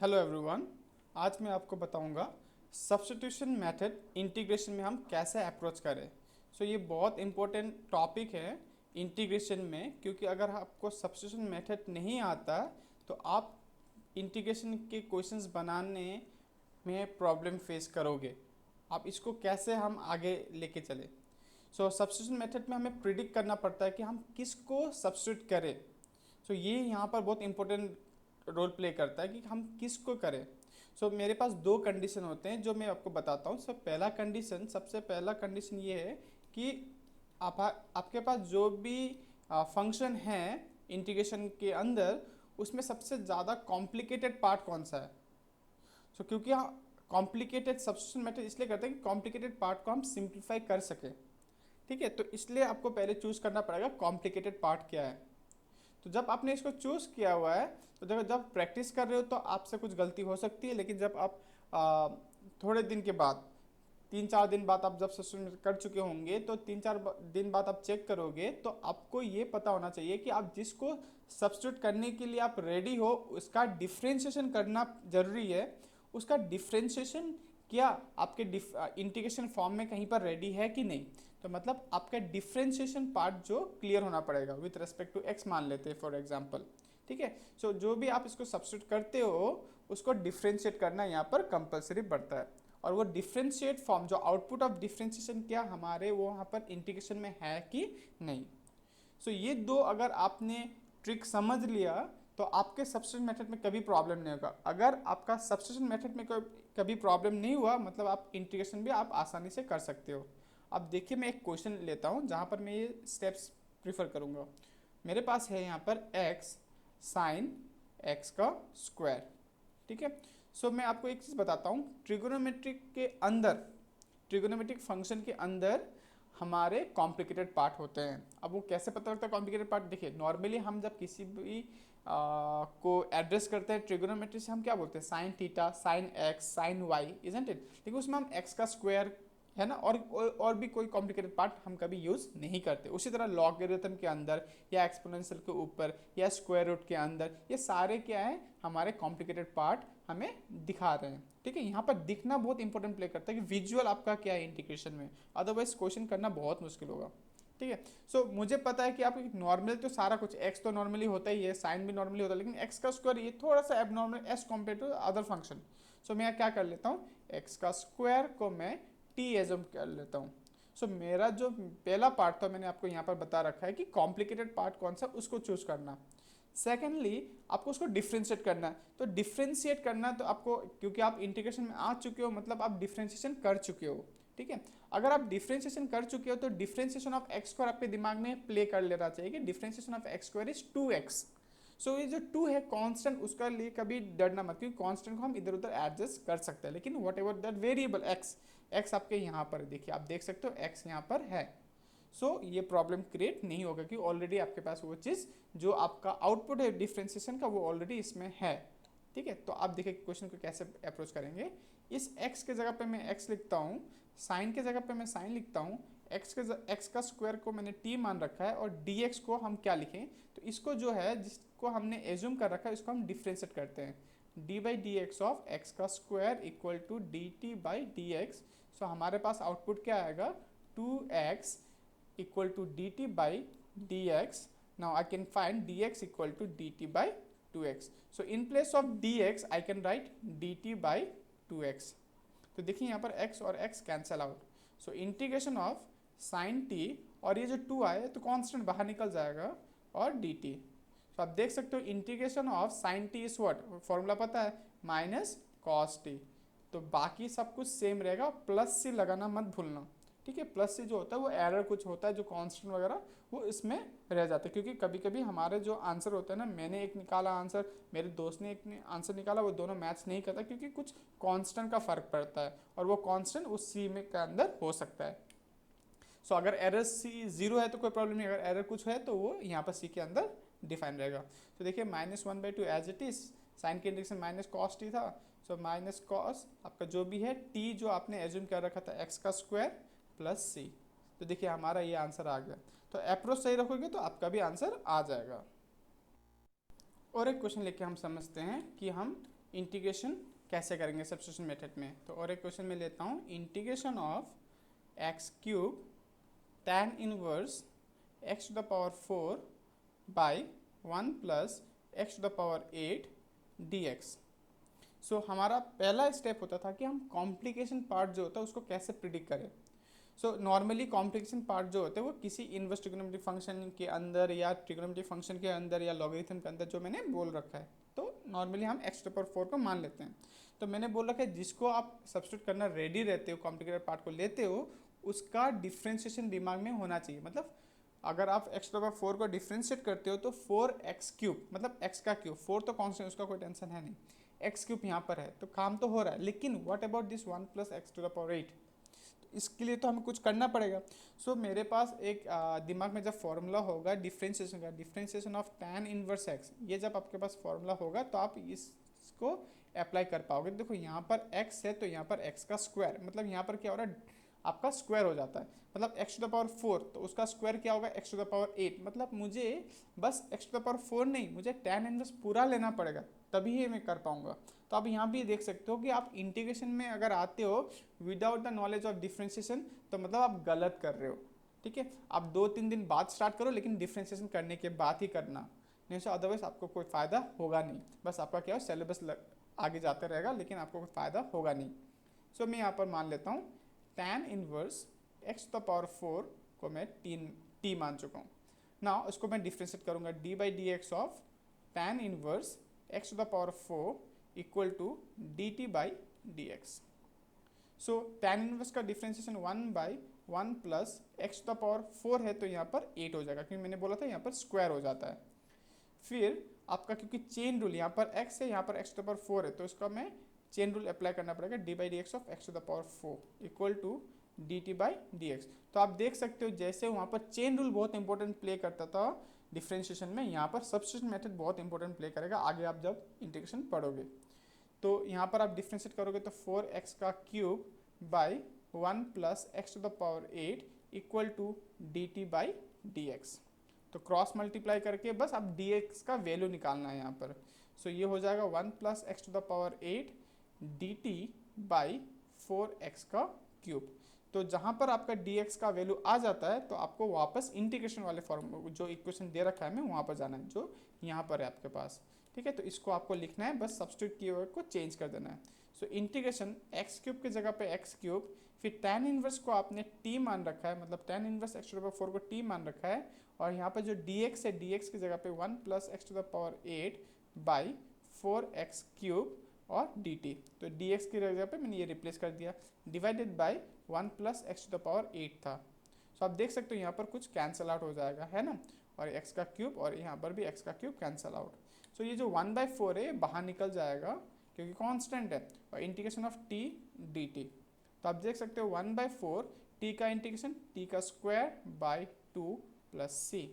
Hello everyone. आज मैं आपको बताऊंगा सब्स्टिट्यूशन मेथड इंटीग्रेशन में हम कैसे अप्रोच करें। ये बहुत इंपॉर्टेंट टॉपिक है इंटीग्रेशन में, क्योंकि अगर आपको सब्स्टिट्यूशन मेथड नहीं आता तो आप इंटीग्रेशन के क्वेश्चंस बनाने में प्रॉब्लम फेस करोगे। आप इसको कैसे हम आगे लेके चले। सब्स्टिट्यूशन मेथड में हमें प्रिडिक्ट करना पड़ता है कि हम किसको सब्स्टिट्यूट करें। ये यहाँ पर बहुत इंपॉर्टेंट रोल प्ले करता है कि हम किसको करें। मेरे पास दो कंडीशन होते हैं जो मैं आपको बताता हूँ। सबसे पहला कंडीशन ये है कि आपके पास जो भी फंक्शन है इंटीग्रेशन के अंदर, उसमें सबसे ज़्यादा कॉम्प्लिकेटेड पार्ट कौन सा है। क्योंकि कॉम्प्लिकेटेड सब्स्टिट्यूशन मेथड इसलिए करते हैं कि कॉम्प्लिकेटेड पार्ट को हम सिंप्लीफाई कर सकें। ठीक है, तो इसलिए आपको पहले चूज करना पड़ेगा कॉम्प्लिकेटेड पार्ट क्या है। तो जब आपने इसको चूज किया हुआ है तो जब प्रैक्टिस कर रहे हो तो आपसे कुछ गलती हो सकती है, लेकिन जब आप थोड़े दिन के बाद 3-4 दिन बाद आप जब सेशन कर चुके होंगे तो 3-4 दिन बाद आप चेक करोगे तो आपको ये पता होना चाहिए कि आप जिसको सब्स्टिट्यूट करने के लिए आप रेडी हो उसका डिफ्रेंशिएशन करना जरूरी है। उसका डिफ्रेंशिएशन क्या आपके इंटीग्रेशन फॉर्म में कहीं पर रेडी है कि नहीं। तो मतलब आपका डिफ्रेंशिएशन पार्ट जो क्लियर होना पड़ेगा विथ रेस्पेक्ट टू एक्स मान लेते हैं फॉर एग्जांपल। ठीक है, जो भी आप इसको सब्स्टिट्यूट करते हो उसको डिफ्रेंशिएट करना यहाँ पर कंपलसरी पड़ता है। और वो डिफ्रेंशिएट फॉर्म जो आउटपुट ऑफ डिफ्रेंशिएशन क्या हमारे वो वहाँ पर इंटीग्रेशन में है कि नहीं। ये दो अगर आपने ट्रिक समझ लिया तो आपके सब्स्टिट्यूशन मेथड में कभी प्रॉब्लम नहीं होगा। अगर आपका सब्स्टिट्यूशन मेथड में कभी प्रॉब्लम नहीं हुआ मतलब आप इंटीग्रेशन भी आप आसानी से कर सकते हो। अब देखिए मैं एक क्वेश्चन लेता हूँ जहाँ पर मैं ये स्टेप्स प्रीफर करूँगा। मेरे पास है यहाँ पर x साइन x का स्क्वायर। ठीक है, मैं आपको एक चीज़ बताता हूँ। ट्रिगोनोमेट्रिक फंक्शन के अंदर हमारे कॉम्प्लिकेटेड पार्ट होते हैं। अब वो कैसे पता लगता है कॉम्प्लिकेटेड पार्ट, देखिए नॉर्मली हम जब किसी भी को एड्रेस करते हैं ट्रिगोनोमेट्री से हम क्या बोलते हैं, sine theta, sine x, sine y, isn't it. लेकिन उसमें हम एक्स का स्क्वायर है ना, और भी कोई कॉम्प्लिकेटेड पार्ट हम कभी यूज़ नहीं करते। उसी तरह लॉगरिथम के अंदर या एक्सपोनेंशियल के ऊपर या स्क्वायर रूट के अंदर ये सारे क्या है हमारे कॉम्प्लिकेटेड पार्ट हमें दिखा रहे हैं। ठीक है, यहाँ पर दिखना बहुत इंपॉर्टेंट प्ले करता है कि विजुअल आपका क्या है इंटीग्रेशन में, अदरवाइज क्वेश्चन करना बहुत मुश्किल होगा। ठीक है, मुझे पता है कि आप नॉर्मल तो सारा कुछ एक्स तो नॉर्मली होता ही है, साइन भी नॉर्मली होता है, लेकिन एक्स का स्क्वायर ये थोड़ा सा abnormal as compare to other function. मैं क्या कर लेता हूँ, एक्स का स्क्वायर को मैं टी एज्यूम कर लेता हूँ। मेरा जो पहला पार्ट था मैंने आपको यहाँ पर बता रखा है कि कॉम्प्लिकेटेड पार्ट कौन सा उसको चूज करना। सेकेंडली आपको उसको डिफ्रेंशिएट करना है। तो डिफ्रेंशिएट करना तो आपको, क्योंकि आप इंटीग्रेशन में आ चुके हो मतलब आप डिफ्रेंशिएशन कर चुके हो। ठीक है, अगर आप डिफ्रेंशिएशन कर चुके हो तो डिफ्रेंशिएशन ऑफ एक्स स्क्वायर आपके दिमाग में प्ले कर लेना चाहिए कि differentiation of x square is 2x। ये जो 2 है कांस्टेंट, उसका लिए कभी डरना मत, क्योंकि कांस्टेंट को हम इधर उधर एडजस्ट कर सकते हैं। लेकिन what ever that variable x आपके यहाँ पर देखिए, आप देख सकते हो एक्स यहाँ पर है। ये प्रॉब्लम क्रिएट नहीं होगा कि ऑलरेडी आपके पास वो चीज़ जो आपका आउटपुट है डिफ्रेंशिएशन का वो ऑलरेडी इसमें है। ठीक है, तो आप देखिए क्वेश्चन को कैसे अप्रोच करेंगे। इस x के जगह पे मैं x लिखता हूँ, साइन के जगह पे मैं साइन लिखता हूँ, x का स्क्वायर को मैंने t मान रखा है और dx को हम क्या लिखें, तो इसको जो है जिसको हमने एज्यूम कर रखा है इसको हम डिफ्रेंशिएट करते हैं। d by D x of X का square equal to D T by D X. हमारे पास आउटपुट क्या आएगा, 2x equal to dt by dx. Now I can find dx equal to dt by 2x. So in place of dx I can write dt by 2x. तो देखिए यहाँ पर x और x cancel out. Integration of sine t और ये जो 2 आए तो कांस्टेंट बाहर निकल जाएगा और dt। आप देख सकते हो integration of sine t is what, formula पता है, माइनस कॉस t। तो बाकी सब कुछ सेम रहेगा, प्लस सी लगाना मत भूलना। ठीक है, प्लस से जो होता है वो एरर कुछ होता है जो कांस्टेंट वगैरह वो इसमें रह जाता है, क्योंकि कभी कभी हमारे जो आंसर होता है ना, मैंने एक निकाला आंसर, मेरे दोस्त ने एक आंसर निकाला, वो दोनों मैच नहीं करता क्योंकि कुछ कांस्टेंट का फर्क पड़ता है और वो कांस्टेंट उस सी में के अंदर हो सकता है। अगर एरर सी 0 है तो कोई प्रॉब्लम नहीं, अगर एरर कुछ है तो वो यहाँ पर सी के अंदर डिफाइन रहेगा। तो देखिए -1/2 एज इट इज, साइन के इंडेक्स में माइनस कॉस टी था, माइनस कॉस आपका जो भी है टी जो आपने एज्यूम कर रखा था एक्स का स्क्वायर प्लस सी। तो देखिए हमारा ये आंसर आ गया। तो अप्रोच सही रखोगे तो आपका भी आंसर आ जाएगा। और एक क्वेश्चन लेके हम समझते हैं कि हम इंटीग्रेशन कैसे करेंगे सब्स्टिट्यूशन मेथड में। तो और एक क्वेश्चन में लेता हूँ, integration of x cube tan inverse x to the power 4 by 1 plus x to the power 8 dx। So हमारा पहला स्टेप होता था कि हम कॉम्प्लिकेशन पार्ट जो होता है उसको कैसे प्रिडिक्ट करें। सो नॉर्मली कॉम्प्लिकेशन पार्ट जो होते हैं वो किसी इनवर्स ट्रिग्नोमेट्रिक फंक्शन के अंदर या ट्रिग्नोमेट्रिक फंक्शन के अंदर या लॉगरिथम के अंदर जो मैंने बोल रखा है, तो नॉर्मली हम एक्स टू पावर 4 को मान लेते हैं। तो मैंने बोल रखा है जिसको आप सब्स्टिट्यूट करना रेडी रहते हो, कॉम्प्लिकेटेड पार्ट को लेते हो, उसका डिफ्रेंशिएशन दिमाग में होना चाहिए। मतलब अगर आप एक्स टू पावर 4 को डिफ्रेंशिएट करते हो तो 4x क्यूब, मतलब x का क्यूब, 4 तो कॉन्स्टेंट उसका कोई टेंशन है नहीं, एक्स क्यूब यहाँ पर है तो काम तो हो रहा है। लेकिन what about this 1 plus x to the power 8, इसके लिए तो हमें कुछ करना पड़ेगा। सो मेरे पास एक दिमाग में जब फॉर्मूला होगा डिफ्रेंशिएशन का, differentiation of tan inverse x, ये जब आपके पास फॉर्मूला होगा तो आप इसको अप्लाई कर पाओगे। देखो यहाँ पर x है तो यहाँ पर x का स्क्वायर, मतलब यहाँ पर क्या हो रहा है आपका स्क्वायर हो जाता है, मतलब x टू द पावर 4 तो उसका स्क्वायर क्या होगा x टू द पावर 8। मतलब मुझे बस x टू द पावर 4 नहीं, मुझे tan इनवर्स पूरा लेना पड़ेगा तभी ये मैं कर पाऊंगा। तो आप यहाँ भी देख सकते हो कि आप इंटीग्रेशन में अगर आते हो without the knowledge of differentiation तो मतलब आप गलत कर रहे हो। ठीक है, आप 2-3 दिन बाद स्टार्ट करो लेकिन डिफ्रेंशिएशन करने के बाद ही करना, नहीं तो अदरवाइज आपको कोई फ़ायदा होगा नहीं। बस आपका क्या हो सिलेबस आगे जाते रहेगा लेकिन आपको कोई फ़ायदा होगा नहीं। सो मैं यहाँ पर मान लेता हूँ tan inverse x to the power 4 को मैं t मान चुका हूँ ना। इसको मैं डिफ्रेंशिएट करूँगा d by D x of tan inverse x to the power 4 equal to dt by D X. So tan inverse का differentiation 1 by 1 plus x to the power 4 है तो यहाँ पर 8 हो जाएगा, क्योंकि मैंने बोला था यहाँ पर स्क्वायर हो जाता है। फिर आपका क्योंकि चेन रूल यहाँ पर x है, यहाँ पर x टू द पावर 4 है तो इसका मैं चेन रूल अप्लाई करना पड़ेगा, d by D x of x to the power 4 equal to D T by D x. तो आप देख सकते हो जैसे वहाँ पर चेन रूल बहुत इंपॉर्टेंट प्ले करता था डिफ्रेंशिएशन में, यहाँ पर सब्स्टिट्यूशन मेथड बहुत इंपॉर्टेंट प्ले करेगा आगे आप जब इंटीग्रेशन पढ़ोगे। तो यहाँ पर आप डिफ्रेंशिएट करोगे तो 4x का cube by 1 plus x to the power 8 equal to D T by D x. तो क्रॉस मल्टीप्लाई करके बस आप डी एक्स का वैल्यू निकालना है यहाँ पर। सो ये हो जाएगा 1 plus x to the power 8 d T by 4x का क्यूब। तो जहाँ पर आपका dx का वैल्यू आ जाता है तो आपको वापस इंटीग्रेशन वाले फॉर्म जो इक्वेशन दे रखा है मैं वहाँ पर जाना है जो यहाँ पर है आपके पास। ठीक है, तो इसको आपको लिखना है, बस सब्स्टिट्यूट किए हुए को चेंज कर देना है। सो इंटीग्रेशन एक्स क्यूब की जगह पे एक्स क्यूब, फिर tan इनवर्स को आपने t मान रखा है, मतलब tan inverse x to the power 4 को t मान रखा है, और यहाँ पर जो dx है dx की जगह पे 1 plus x to the power 8 by 4x cube और dt। तो dx की जगह पे मैंने ये रिप्लेस कर दिया, divided by 1 plus x to the power 8 था। सो आप देख सकते हो यहाँ पर कुछ कैंसिल आउट हो जाएगा, है ना, और x का क्यूब और यहाँ पर भी x का क्यूब कैंसिल आउट। सो ये जो 1/4 है बाहर निकल जाएगा क्योंकि कांस्टेंट है, और इंटीग्रेशन ऑफ t dt। तो आप देख सकते हो 1/4 t का इंटीग्रेशन t का स्क्वायर बाई 2 प्लस c।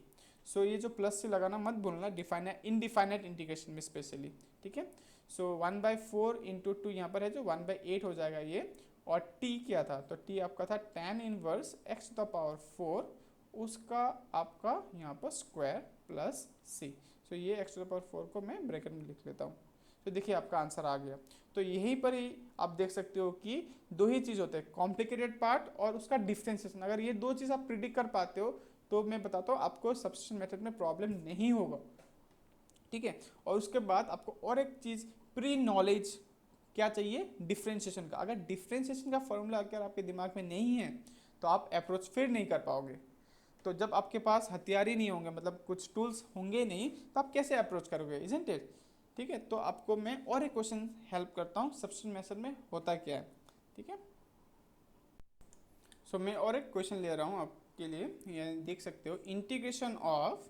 सो ये जो प्लस c लगाना मत भूलना डिफाइनाइट इनडिफाइनाइट इंटीग्रेशन में स्पेशली। ठीक है, सो 1/4 इंटू 2 यहाँ पर है जो 1/8 हो जाएगा ये, और t क्या था तो t आपका था tan inverse x to the power 4 उसका आपका यहाँ पर स्क्वायर प्लस c। सो ये x टू द पावर 4 को मैं ब्रैकेट में लिख लेता हूँ। तो देखिए आपका आंसर आ गया। तो यहीं पर ही आप देख सकते हो कि दो ही चीज़ होते हैं, कॉम्प्लिकेटेड पार्ट और उसका डिफ्रेंशिएशन। अगर ये दो चीज़ आप प्रिडिक्ट कर पाते हो तो मैं बताता हूँ आपको सब्स्टिट्यूशन मेथड में प्रॉब्लम नहीं होगा। ठीक है, और उसके बाद आपको और एक चीज़ प्री नॉलेज क्या चाहिए, डिफ्रेंशिएशन का। अगर डिफ्रेंशिएशन का फॉर्मूला अगर आपके दिमाग में नहीं है तो आप अप्रोच फिर नहीं कर पाओगे। तो जब आपके पास हथियार ही नहीं होंगे, मतलब कुछ टूल्स होंगे नहीं, तो आप कैसे अप्रोच करोगे, इजंट इट। ठीक है, तो आपको मैं और एक क्वेश्चन हेल्प करता हूँ सब्स्टिट्यूशन मेथड में होता क्या है। ठीक है, सो मैं और एक क्वेश्चन ले रहा हूँ आपके लिए, ये देख सकते हो, integration of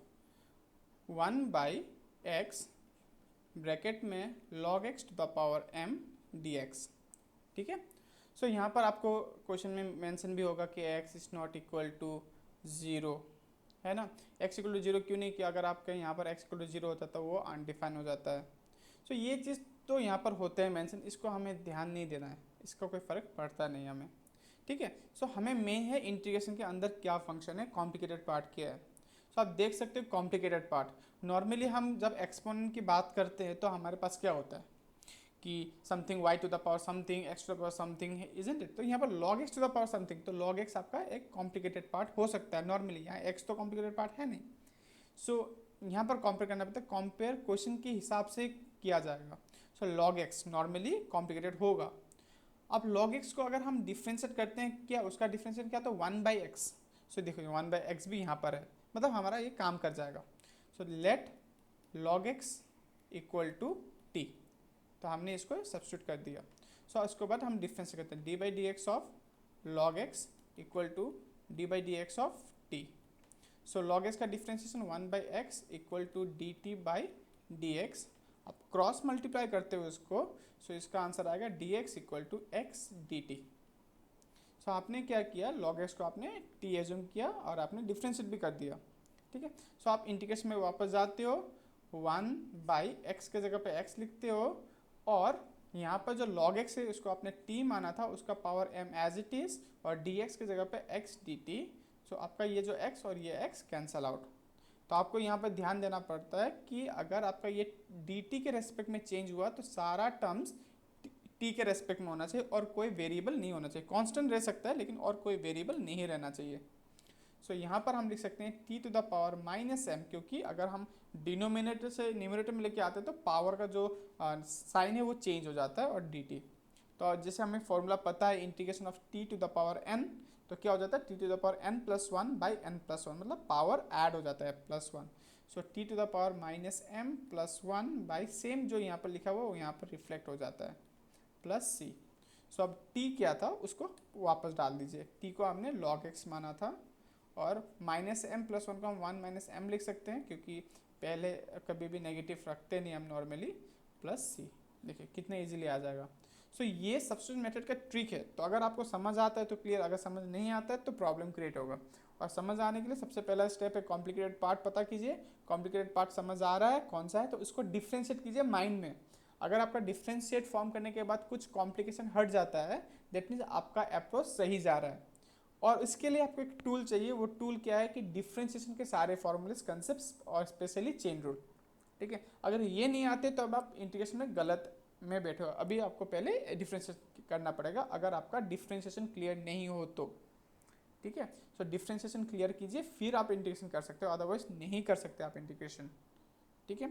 1 by x bracket में log x to the power m dx। ठीक है, सो यहाँ पर आपको क्वेश्चन में मेंशन भी होगा कि x is not equal to 0, है ना। x इक्वल टू 0 क्यों नहीं किया, अगर आपके यहाँ पर x इक्वल टू 0 होता तो वो अनडिफाइन हो जाता है। सो ये चीज़ तो यहाँ पर होते हैं मेंशन, इसको हमें ध्यान नहीं देना है, इसका कोई फ़र्क पड़ता नहीं हमें। ठीक है, सो हमें मेन है इंटीग्रेशन के अंदर क्या फंक्शन है, कॉम्प्लिकेटेड पार्ट क्या है। सो आप देख सकते हो कॉम्प्लिकेटेड पार्ट, नॉर्मली हम जब एक्सपोनेंट की बात करते हैं तो हमारे पास क्या होता है कि something y to the power something x to the power something, isn't it? तो यहाँ पर log x to the power something, तो log x आपका एक कॉम्प्लिकेटेड पार्ट हो सकता है नॉर्मली, यहाँ x तो कॉम्प्लिकेटेड पार्ट है नहीं। सो यहाँ पर कंपेयर करना पड़ता है, कंपेयर क्वेश्चन के हिसाब से किया जाएगा। सो log x नॉर्मली कॉम्प्लिकेटेड होगा। अब log x को अगर हम डिफ्रेंशिएट करते हैं, क्या उसका डिफ्रेंशिएट क्या, तो 1/x। सो देखो 1/x भी यहाँ पर है, मतलब हमारा ये काम कर जाएगा। So let log x equal to t, तो हमने इसको सब्स्टिट्यूट कर दिया। सो इसके बाद हम डिफ्रेंशिएट करते हैं, d/dx of log x equal to d/dx of t। So log x का differentiation 1/x equal to dt/dx। अब क्रॉस मल्टीप्लाई करते हुए उसको, सो इसका आंसर आएगा dx equal to x dt। So आपने क्या किया, log x को आपने t एज्यूम किया और आपने डिफ्रेंशिएट भी कर दिया, ठीक है। सो आप इंटीग्रेशन में वापस जाते हो, 1/x के जगह पे x लिखते हो, और यहाँ पर जो log x है उसको आपने t माना था, उसका power m as it is, और dx के जगह पे x dt। सो आपका ये जो x और ये x कैंसल आउट। तो आपको यहाँ पर ध्यान देना पड़ता है कि अगर आपका ये dt के रेस्पेक्ट में चेंज हुआ तो सारा टर्म्स t के रेस्पेक्ट में होना चाहिए और कोई वेरिएबल नहीं होना चाहिए। कांस्टेंट रह सकता है लेकिन और कोई वेरिएबल नहीं रहना चाहिए। सो यहाँ पर हम लिख सकते हैं t to the power -m, क्योंकि अगर हम डिनोमिनेटर से न्यूमरेटर में लेके आते हैं तो पावर का जो साइन है वो चेंज हो जाता है, और dt। तो जैसे हमें फॉर्मूला पता है integration of t to the power n, तो क्या हो जाता है t to the power n+1/n+1, मतलब पावर ऐड हो जाता है +1। So t to the power -m+1 by same जो यहाँ पर लिखा हुआ वो यहाँ पर रिफ्लेक्ट हो जाता है +c। सो अब t क्या था उसको वापस डाल दीजिए, t को हमने log x माना था, और -m+1 को हम 1 - m लिख सकते हैं, क्योंकि पहले कभी भी नेगेटिव रखते नहीं हम नॉर्मली, +c। देखिए कितने इजीली आ जाएगा। सो ये सब्स्टिट्यूशन मेथड का ट्रिक है। तो अगर आपको समझ आता है तो क्लियर, अगर समझ नहीं आता है तो प्रॉब्लम क्रिएट होगा। और समझ आने के लिए सबसे पहला स्टेप है कॉम्प्लिकेटेड पार्ट पता कीजिए, कॉम्प्लिकेटेड पार्ट समझ आ रहा है कौन सा है तो इसको डिफ्रेंशिएट कीजिए माइंड में। अगर आपका डिफ्रेंशिएट फॉर्म करने के बाद कुछ कॉम्प्लिकेशन हट जाता है, दैट मीन्स आपका अप्रोच सही जा रहा है। और इसके लिए आपको एक टूल चाहिए, वो टूल क्या है कि डिफ्रेंशिएशन के सारे फॉर्मूलेस, कंसेप्ट्स और स्पेशली चेन रूल, ठीक है। अगर ये नहीं आते तो अब आप इंटीग्रेशन में गलत में बैठे हो। अभी आपको पहले डिफ्रेंशिएशन करना पड़ेगा अगर आपका डिफ्रेंशिएशन क्लियर नहीं हो तो, ठीक है। सो डिफ्रेंशिएशन क्लियर कीजिए फिर आप इंटीग्रेशन कर सकते हो, अदरवाइज नहीं कर सकते आप इंटीग्रेशन, ठीक है।